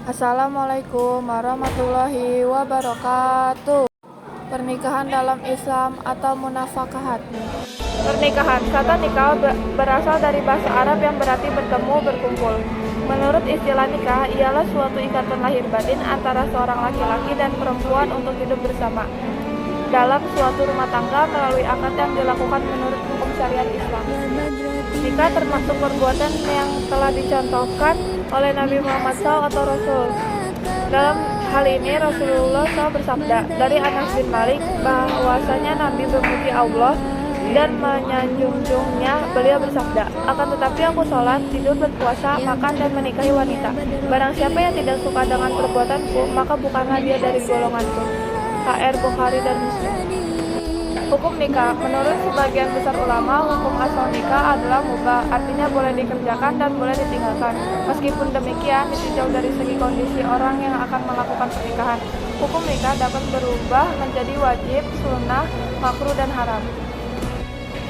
Assalamualaikum warahmatullahi wabarakatuh. Pernikahan dalam Islam atau munafakahat. Pernikahan. Kata nikah berasal dari bahasa Arab yang berarti bertemu, berkumpul. Menurut istilah nikah, ialah suatu ikatan lahir batin antara seorang laki-laki dan perempuan untuk hidup bersama dalam suatu rumah tangga melalui akad yang dilakukan menurut hukum syariat Islam. Nikah termasuk perbuatan yang telah dicontohkan oleh Nabi Muhammad SAW atau Rasul. Dalam hal ini Rasulullah SAW bersabda dari Anas bin Malik bahwasanya Nabi memuji Allah dan menyanjungnya. Beliau bersabda, akan tetapi aku sholat, tidur, berpuasa, makan, dan menikahi wanita. Barang siapa yang tidak suka dengan perbuatanku, maka bukanlah dia dari golonganku. HR Bukhari dan Muslim. Hukum nikah. Menurut sebagian besar ulama, hukum asal nikah adalah mubah, artinya boleh dikerjakan dan boleh ditinggalkan. Meskipun demikian, ditinjau dari segi kondisi orang yang akan melakukan pernikahan, hukum nikah dapat berubah menjadi wajib, sunnah, makruh, dan haram.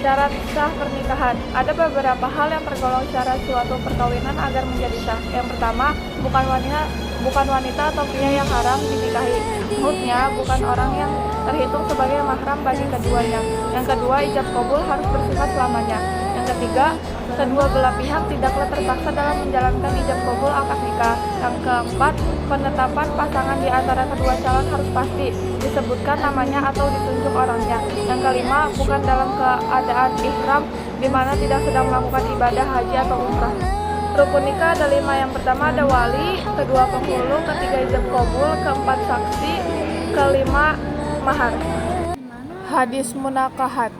Syarat sah pernikahan. Ada beberapa hal yang tergolong syarat suatu perkawinan agar menjadi sah. Yang pertama, bukan wanita atau pria yang haram dinikahi. Maksudnya bukan orang yang terhitung sebagai mahram bagi keduanya. Yang kedua, ijab kabul harus bersifat selamanya. Yang ketiga, kedua belah pihak tidaklah terpaksa dalam menjalankan ijab kabul akad nikah. Yang keempat, penetapan pasangan di antara kedua calon harus pasti disebutkan namanya atau ditunjuk orangnya. Yang kelima, bukan dalam keadaan ihram di mana tidak sedang melakukan ibadah haji atau umrah. Rukun nikah ada 5. Yang pertama ada wali, kedua penghulu, ketiga ijab kabul, keempat saksi, kelima mahar. Hadis munakahat.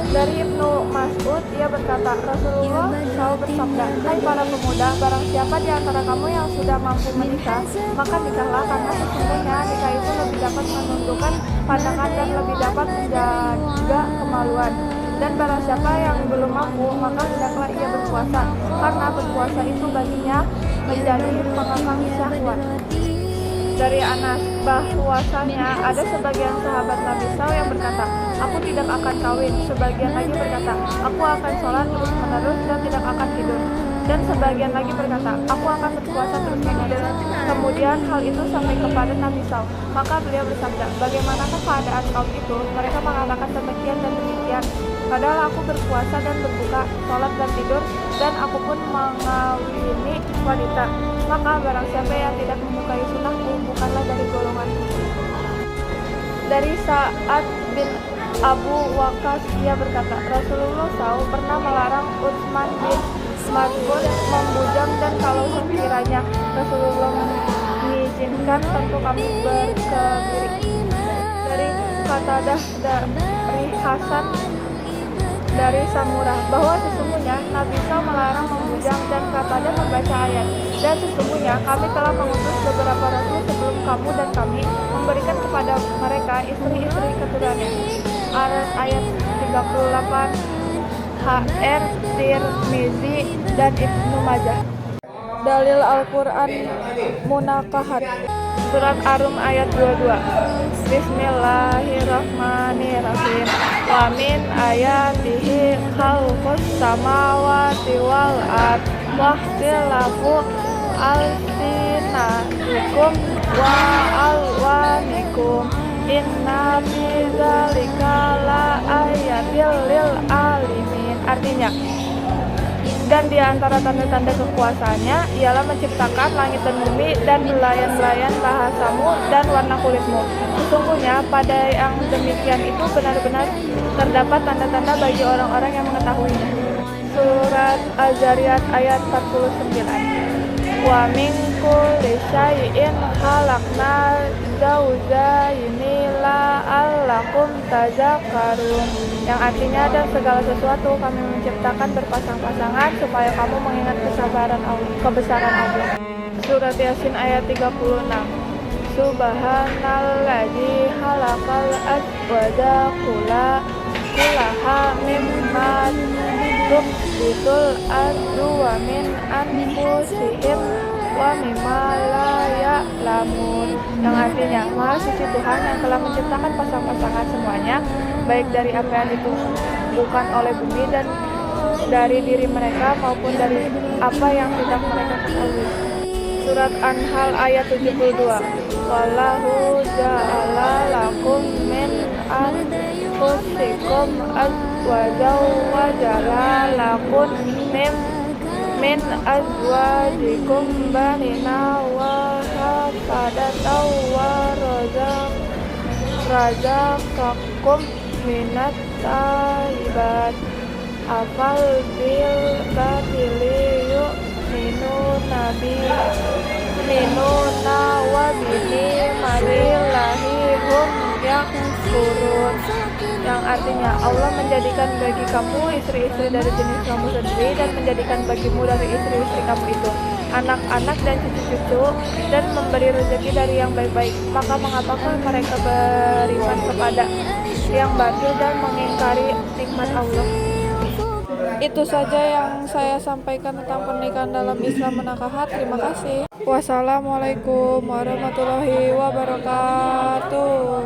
Dari Ibnu Mas'ud, ia berkata, Rasulullah SAW bersabda, hai para pemuda, barang siapa di antara kamu yang sudah mampu menikah, maka nikahlah, karena sesungguhnya nikah itu lebih dapat menundukkan pandangan dan lebih dapat menjaga kemaluan. Dan barang siapa yang belum mampu, maka hendaklah ia berpuasa, karena berpuasa itu baginya menjadi pengekang syahwat. Dari Anas, bahwasanya ada sebagian sahabat Nabi SAW yang berkata, aku tidak akan kawin. Sebagian lagi berkata, aku akan sholat terus menerus dan tidak akan tidur. Dan sebagian lagi berkata, aku akan berpuasa terus menerus. Kemudian hal itu sampai kepada Nabi SAW. Maka beliau bersabda, bagaimanakah keadaan kaum itu? Mereka mengatakan demikian dan demikian. Padahal aku berpuasa dan berbuka, sholat dan tidur, dan aku pun mengawini wanita. Maka barang siapa yang tidak menyukai sunnahku, bukanlah dari golonganku. Dari Sa'ad bin Abu Waqqas, ia berkata, Rasulullah SAW pernah melarang Utsman bin Maz'un membujang, dan kalau sekiranya Rasulullah mengizinkan, tentu kami berkebiri. Dari Qatadah dari Hasan dari Samurah, bahwa sesungguhnya Nabi SAW melarang membujang, dan Qatadah membaca ayat, dan sesungguhnya kami telah mengutus beberapa rasul sebelum kamu, dan kami memberikan kepada mereka istri-istri keturunannya. Ayat 38 HR Tirmizi dan Ibnu Majah. Dalil Al-Quran munakahat. Surat Ar-Rum ayat 22. Bismillahirrahmanirrahim. Wa min ayatihi khalqus samawati wal ard wa ikhtilafu alsinatikum wa alwanikum. Inna fi dzalika la ayatil lil alimin. Artinya, dan di antara tanda-tanda kekuasaannya ialah menciptakan langit dan bumi dan belayan-belayan bahasamu dan warna kulitmu. Sesungguhnya pada yang demikian itu benar-benar terdapat tanda-tanda bagi orang-orang yang mengetahuinya. Surat Az-Zariyat ayat 49. Wa min kulli syai'in khalaqna zawjaini la'allakum tazakkarun. Yang artinya, dan segala sesuatu kami menciptakan berpasang-pasangan supaya kamu mengingat kebesaran Allah. Surat Yasin ayat 36. Subhanalladzi khalaqal azwaja kullaha mimma tubtul ardu wa min anfusihim wa mimma la ya'lamun. Yang artinya, Maha Suci Tuhan yang telah menciptakan pasang-pasangan semuanya, baik dari apa yang ditumbuhkan oleh bumi dan dari diri mereka maupun dari apa yang tidak mereka ketahui. Surat An-Nahl ayat 72. Wallahu ja'ala lakum min anfusikum azwajan wa ja'ala lakum min azwajikum banina wa hafadatan wa razaqakum minat thayyibat afal bil batili minuna wa bihi marillahi hum yakfurun, yang artinya Allah menjadikan bagi kamu istri-istri dari jenis kamu sendiri dan menjadikan bagimu dari istri-istri kamu itu anak-anak dan cucu-cucu dan memberi rezeki dari yang baik-baik. Maka mengapakah mereka beriman kepada yang batil dan mengingkari nikmat Allah? Itu saja yang saya sampaikan tentang pernikahan dalam Islam menakahat. Terima kasih. Wassalamualaikum warahmatullahi wabarakatuh.